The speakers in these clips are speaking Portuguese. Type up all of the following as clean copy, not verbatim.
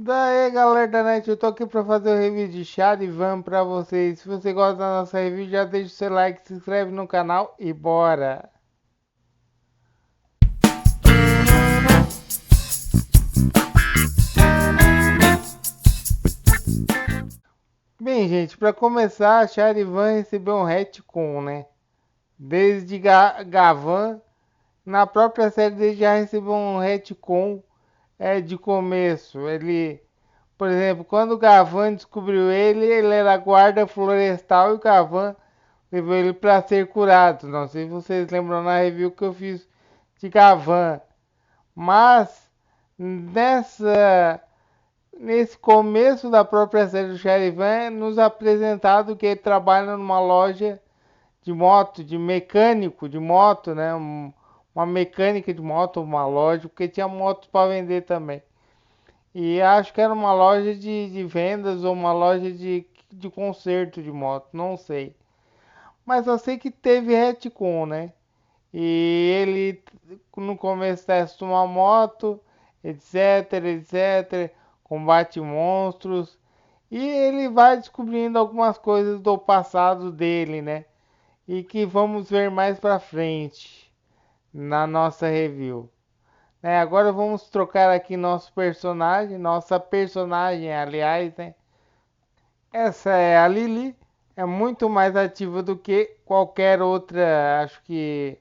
Daí galera da net, eu tô aqui pra fazer o review de Charivan pra vocês. Se você gosta da nossa review, já deixa o seu like, se inscreve no canal e bora! Bem, gente, pra começar, Charivan recebeu um retcon, né? Desde Gavan, na própria série dele já recebeu um retcon de começo. Por exemplo, quando o Gavan descobriu ele era guarda florestal e o Gavan levou ele para ser curado. Não sei se vocês lembram na review que eu fiz de Gavan. Mas nessa, nesse começo da própria série do Charivan, é nos apresentado que ele trabalha numa loja de moto, de mecânico de moto, né? Uma mecânica de moto, uma loja, porque tinha motos para vender também. E acho que era uma loja de vendas ou uma loja de conserto de moto, não sei. Mas eu sei que teve retcon, né? E ele no começo testa uma moto, etc, etc, combate monstros. E ele vai descobrindo algumas coisas do passado dele, né? E que vamos ver mais pra frente na nossa review. Agora vamos trocar aqui nosso personagem, nossa personagem, aliás, né? Essa é a Lily, é muito mais ativa do que qualquer outra, acho que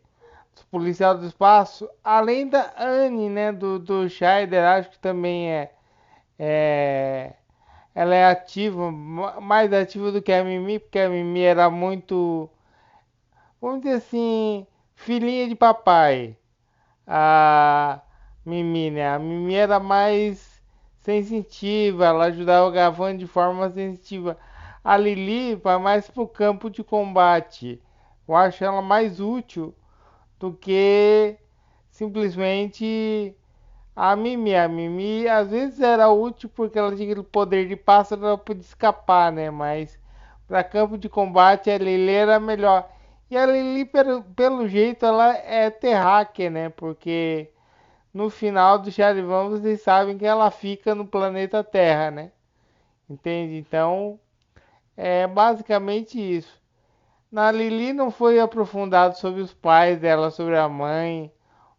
policial do espaço, além da Anne, né, do Scheider, acho que também é ela é ativa, mais ativa do que a Mimi, porque a Mimi era muito, vamos dizer assim, filhinha de papai. A Mimi, né? A Mimi era mais sensitiva, ela ajudava o Gavan de forma sensitiva. A Lili vai mais pro campo de combate. Eu acho ela mais útil do que simplesmente a Mimi. A Mimi às vezes era útil porque ela tinha aquele poder de pássaro, ela podia escapar, né? Mas para campo de combate a Lili era melhor. E a Lili, pelo jeito, ela é terráquea, né? Porque no final do Charivan vocês sabem que ela fica no planeta Terra, né? Entende? Então é basicamente isso. Na Lili não foi aprofundado sobre os pais dela, sobre a mãe,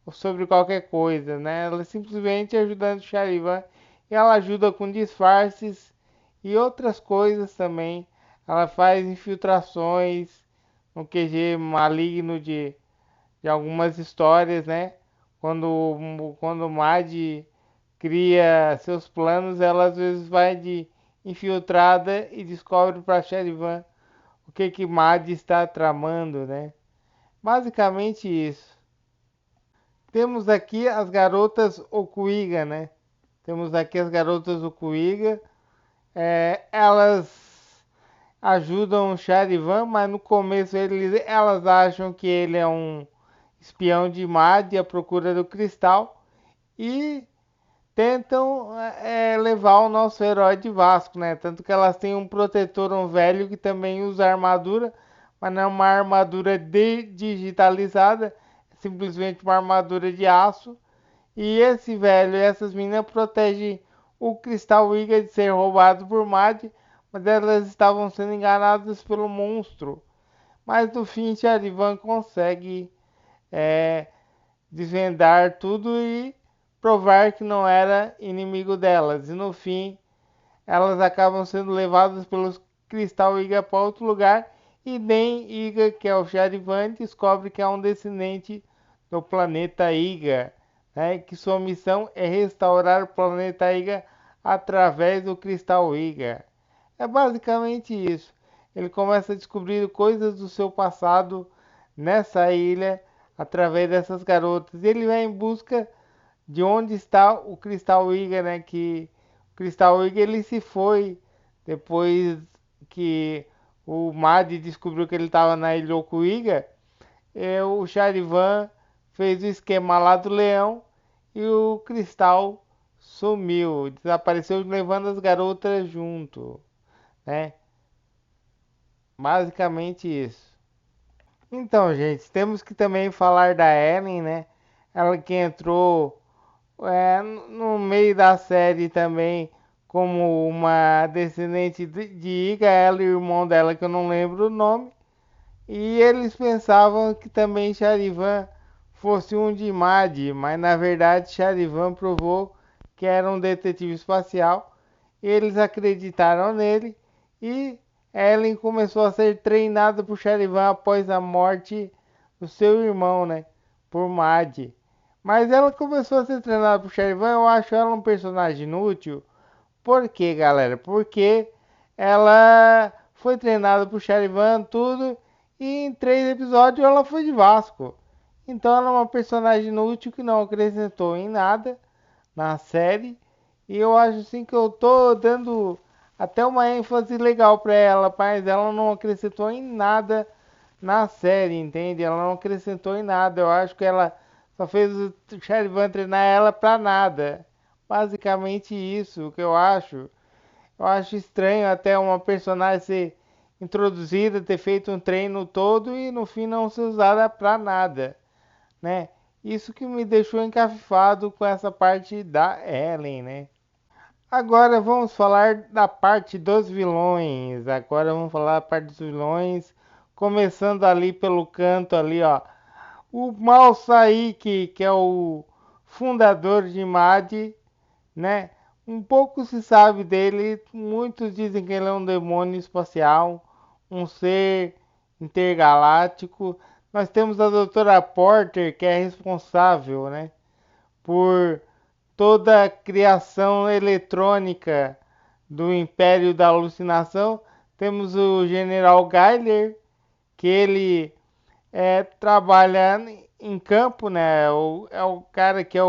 ou sobre qualquer coisa, né? Ela simplesmente ajudando o Charivan e ela ajuda com disfarces e outras coisas também. Ela faz infiltrações no QG maligno de algumas histórias, né? Quando o Mad cria seus planos, ela às vezes vai de infiltrada e descobre para Charivan o que Mad está tramando, né? Basicamente isso. Temos aqui as garotas Okuiga, né? Temos aqui as garotas Okuiga. Elas ajudam o Charivan, mas no começo elas acham que ele é um espião de Mad à procura do cristal e tentam levar o nosso herói de Vasco, né? Tanto que elas têm um protetor, um velho que também usa armadura, mas não é uma armadura digitalizada, é simplesmente uma armadura de aço. E esse velho e essas meninas protegem o Cristal Iga de ser roubado por Mad, mas elas estavam sendo enganadas pelo monstro. Mas no fim, Charivan consegue é, desvendar tudo e provar que não era inimigo delas. E no fim, elas acabam sendo levadas pelos Cristal Iga para outro lugar. E Nem Iga, que é o Charivan, descobre que é um descendente do planeta Iga, né? Que sua missão é restaurar o planeta Iga através do Cristal Iga. É basicamente isso. Ele começa a descobrir coisas do seu passado nessa ilha através dessas garotas. Ele vai em busca de onde está o Cristal Iga, né? Que o Cristal Iga ele se foi depois que o Mad descobriu que ele estava na ilha Okuiga. O Charivan fez o esquema lá do leão e o Cristal sumiu, desapareceu levando as garotas junto, né? Basicamente isso. Então, gente, temos que também falar da Ellen, né? Ela que entrou no meio da série também como uma descendente de Iga, ela e o irmão dela, que eu não lembro o nome. E eles pensavam que também Charivan fosse um de Mad, mas na verdade Charivan provou que era um detetive espacial. Eles acreditaram nele e Ellen começou a ser treinada por Charivan após a morte do seu irmão, né? Por Mad. Mas ela começou a ser treinada por Charivan, eu acho ela um personagem inútil. Por quê, galera? Porque ela foi treinada por Charivan, tudo, e em 3 episódios ela foi de Vasco. Então ela é uma personagem inútil que não acrescentou em nada na série. E eu acho assim que eu tô dando até uma ênfase legal pra ela, mas ela não acrescentou em nada na série, entende? Ela não acrescentou em nada. Eu acho que ela só fez o Charivan treinar ela pra nada. Basicamente isso que eu acho. Eu acho estranho até uma personagem ser introduzida, ter feito um treino todo e no fim não ser usada pra nada, né? Isso que me deixou encafifado com essa parte da Ellen, né? Agora vamos falar da parte dos vilões. Agora vamos falar da parte dos vilões, começando ali pelo canto ali, ó. O Mal Saik, que é o fundador de Mad, né? Um pouco se sabe dele, muitos dizem que ele é um demônio espacial, um ser intergaláctico. Nós temos a Doutora Porter, que é responsável, né, por toda a criação eletrônica do Império da Alucinação. Temos o General Gyler, que ele trabalha em campo, né? É o cara que é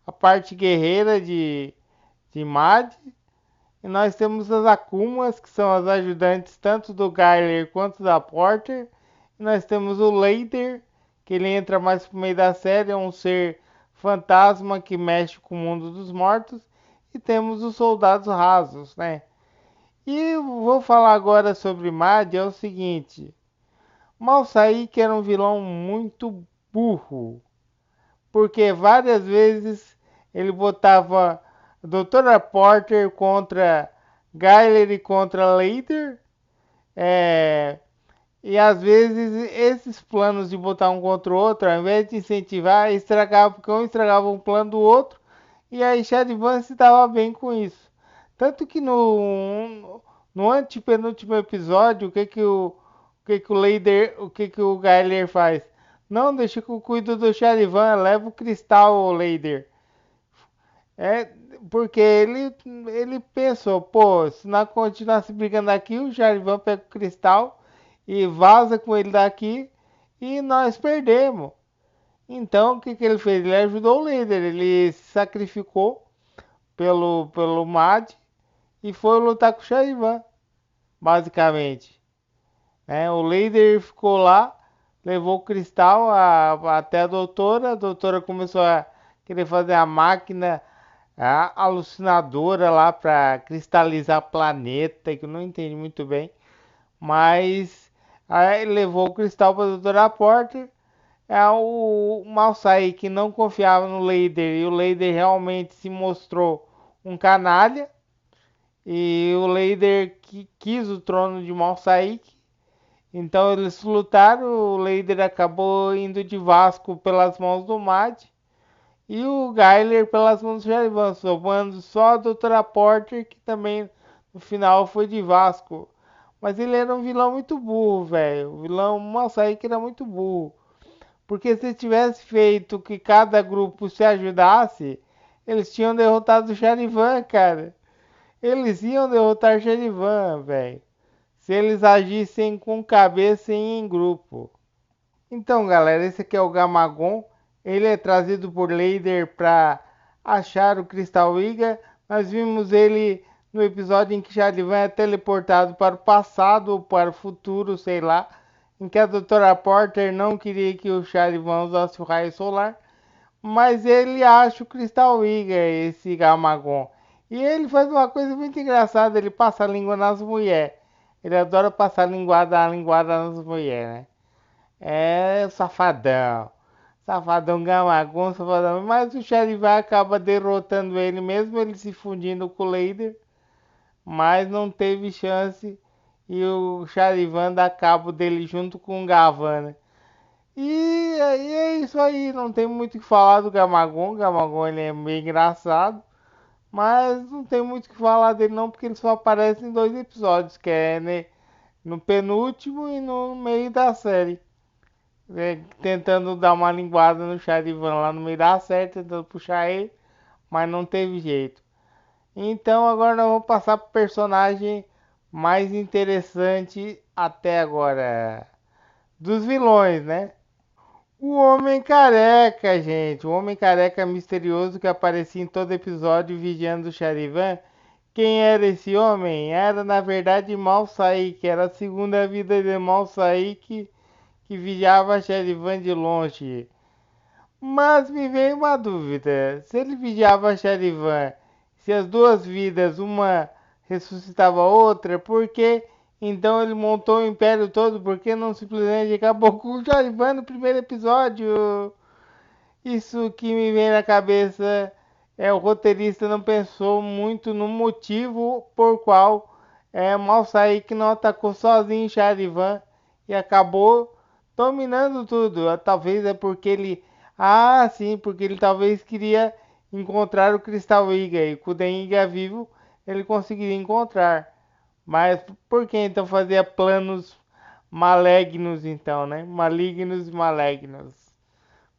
a parte guerreira de Mad. E nós temos as Akumas, que são as ajudantes tanto do Gyler quanto da Porter. E nós temos o Leider, que ele entra mais pro meio da série, é um ser fantasma que mexe com o mundo dos mortos. E temos os soldados rasos, né? E vou falar agora sobre Mad, é o seguinte. Malsaik era um vilão muito burro, porque várias vezes ele botava a Doutora Porter contra Gyler e contra Leader. É, e às vezes esses planos de botar um contra o outro, ao invés de incentivar, estragava, porque um estragava um plano do outro. E aí Chadvan se dava bem com isso. Tanto que no antepenúltimo episódio, o que que o Leader, o que que o Gyler faz? Não, deixa que eu cuido do Charivan, leva o cristal, Leader. É, porque ele pensou, pô, se nós continuasse brigando aqui, o Charivan pega o cristal e vaza com ele daqui e nós perdemos. Então, o que que ele fez? Ele ajudou o líder, ele se sacrificou pelo Mad e foi lutar com o Charivan, basicamente. O líder ficou lá, levou o cristal até a doutora começou a querer fazer a máquina alucinadora lá para cristalizar planeta, que eu não entendi muito bem, mas aí levou o cristal para a doutora Porter. O Malsaí que não confiava no Leider e o Leider realmente se mostrou um canalha e o Leider quis o trono de Malsaí. Então eles lutaram, o Leider acabou indo de Vasco pelas mãos do Mad e o Gyler pelas mãos do Jarivan, sobrando só a Doutora Porter, que também no final foi de Vasco. Mas ele era um vilão muito burro, velho. O vilão Malsaí que era muito burro. Porque se tivesse feito que cada grupo se ajudasse, eles tinham derrotado o Charivan, cara. Eles iam derrotar o Charivan, velho. Se eles agissem com cabeça e em grupo. Então, galera, esse aqui é o Gamagon. Ele é trazido por Leider para achar o Cristal Iga. Nós vimos ele no episódio em que Charivan é teleportado para o passado ou para o futuro, sei lá, em que a Doutora Porter não queria que o Charivan usasse o raio solar, mas ele acha o Cristal Iga, esse Gamagon. E ele faz uma coisa muito engraçada, ele passa a língua nas mulheres. Ele adora passar a linguada nas mulheres, né? É safadão. Safadão Gamagon, safadão. Mas o Charivan acaba derrotando ele, mesmo ele se fundindo com o Leider. mas não teve chance e o Charivan dá cabo dele junto com o Gavan, né? E aí é isso aí, não tem muito o que falar do Gamagon. O Gamagon ele é meio engraçado, mas não tem muito o que falar dele não, porque ele só aparece em dois episódios, que é né, no penúltimo e no meio da série. É, tentando dar uma linguada no Charivan lá no meio da série, tentando puxar ele, mas não teve jeito. Então agora nós vamos passar pro personagem mais interessante até agora. Dos vilões, né? O Homem Careca, gente. O Homem Careca misterioso que aparecia em todo episódio vigiando o Charivan. Quem era esse homem? Era na verdade Mal Saik. Era a segunda vida de Mal Saik que vigiava Charivan de longe. Mas me veio uma dúvida. Se ele vigiava Charivan, se as duas vidas, uma ressuscitava a outra, por que então ele montou o império todo? Por que não simplesmente acabou com o Charivan no primeiro episódio? Isso que me vem na cabeça é o roteirista não pensou muito no motivo por qual Mal Saik não atacou sozinho Charivan e acabou dominando tudo. Talvez é porque ele. Ah, sim, porque ele talvez queria encontrar o Cristal Iga e com o Den Iga vivo ele conseguiria encontrar. Mas por que então fazia planos malignos então, né? Malignos e malignos.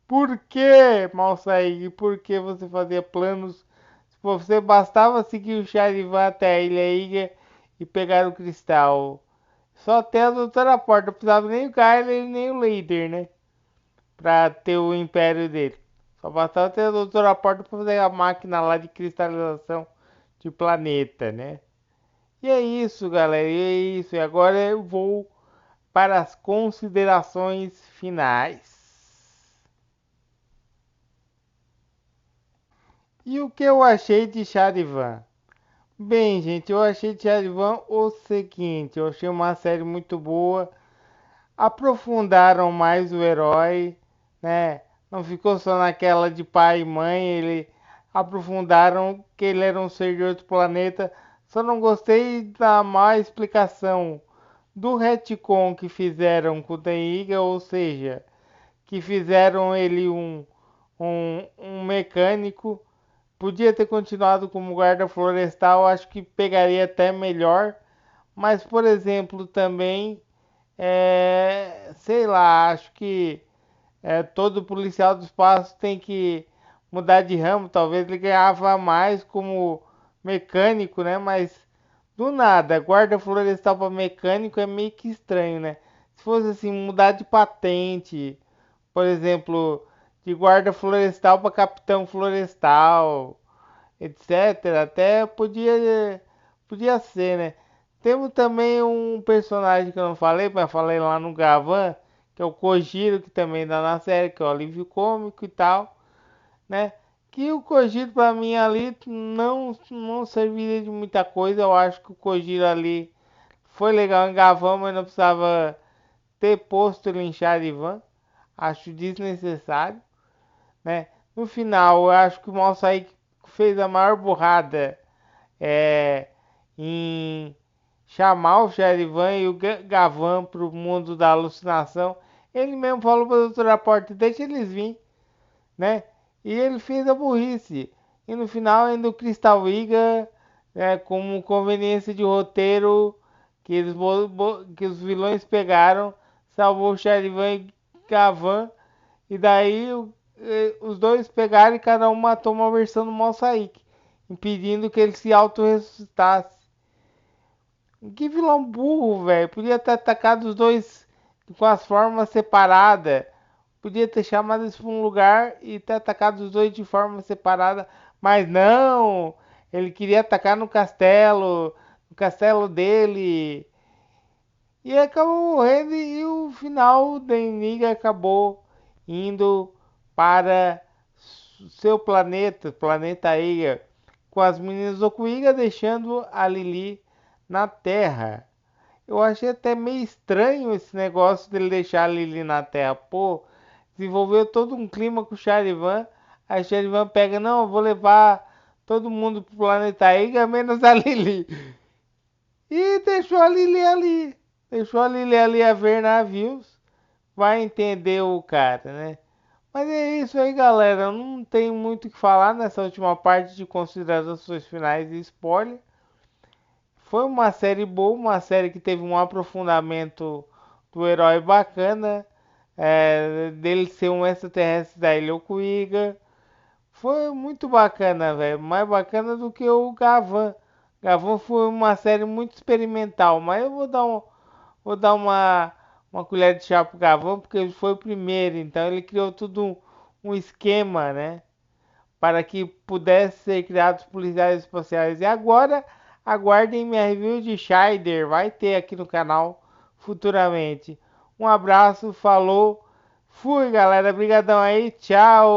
Por que, Malsaig? Por que você fazia planos? Se você bastava seguir o Charivan até a Ilha Iga e pegar o cristal. Só até a Doutora Porta. Não precisava nem o Kyler nem o Leader, né? Pra ter o império dele. Só bastava ter a Doutora Porta pra fazer a máquina lá de cristalização de planeta, né? E é isso, galera. E é isso. E agora eu vou para as considerações finais. E o que eu achei de Charivan? Bem, gente, eu achei de Charivan o seguinte: eu achei uma série muito boa. Aprofundaram mais o herói, né? Não ficou só naquela de pai e mãe, ele aprofundaram que ele era um ser de outro planeta. Só não gostei da má explicação do retcon que fizeram com o Teiga, ou seja, que fizeram ele um mecânico. Podia ter continuado como guarda florestal, acho que pegaria até melhor. Mas, por exemplo, também, sei lá, acho que todo policial do espaço tem que mudar de ramo. Talvez ele ganhava mais como mecânico, né? Mas do nada, guarda florestal para mecânico é meio que estranho, né? Se fosse assim, mudar de patente, por exemplo, de guarda florestal para capitão florestal, etc. Até podia ser, né? Temos também um personagem que eu não falei, mas falei lá no Gavan, que é o Kojiro, que também dá na série, que é o alívio cômico e tal, né? Que o Kojiro pra mim ali não serviria de muita coisa. Eu acho que o Kojiro ali foi legal em Gavan, mas não precisava ter posto ele em Charivan. Acho desnecessário, né? No final, eu acho que o Malsaik fez a maior burrada é, em chamar o Charivan e o Gavan para o mundo da alucinação. Ele mesmo falou para a doutora Porta, deixa eles vir, né? E ele fez a burrice. E no final ainda o Crystal Iga, como conveniência de roteiro que, que os vilões pegaram, salvou o Charivan e Gavan. E daí os dois pegaram e cada um matou uma versão do Mosaic, impedindo que ele se auto-ressuscitasse. Que vilão burro, velho. Podia ter atacado os dois com as formas separadas. Podia ter chamado eles para um lugar e ter atacado os dois de forma separada. Mas não! Ele queria atacar no castelo dele. E acabou morrendo e o final da Eniga acabou indo para seu planeta, planeta Eiga, com as meninas Okuiga deixando a Lili na Terra. Eu achei até meio estranho esse negócio dele deixar a Lili na Terra. Pô, desenvolveu todo um clima com o Charivan. Aí o Charivan pega, não, eu vou levar todo mundo pro planeta Eiga, menos a Lili. E deixou a Lily ali. Deixou a Lily ali a ver navios. Vai entender o cara, né? Mas é isso aí, galera. Eu não tenho muito o que falar nessa última parte de considerações finais e spoiler. Foi uma série boa, uma série que teve um aprofundamento do herói bacana, dele ser um extraterrestre da Ilha Okuiga. Foi muito bacana, velho. Mais bacana do que o Gavan. Gavan foi uma série muito experimental, mas eu vou dar uma colher de chá pro Gavan porque ele foi o primeiro, então ele criou tudo um esquema, né? Para que pudesse ser criados policiais espaciais. E agora, aguardem minha review de Scheider, vai ter aqui no canal futuramente. Um abraço, falou, fui galera, brigadão aí, tchau!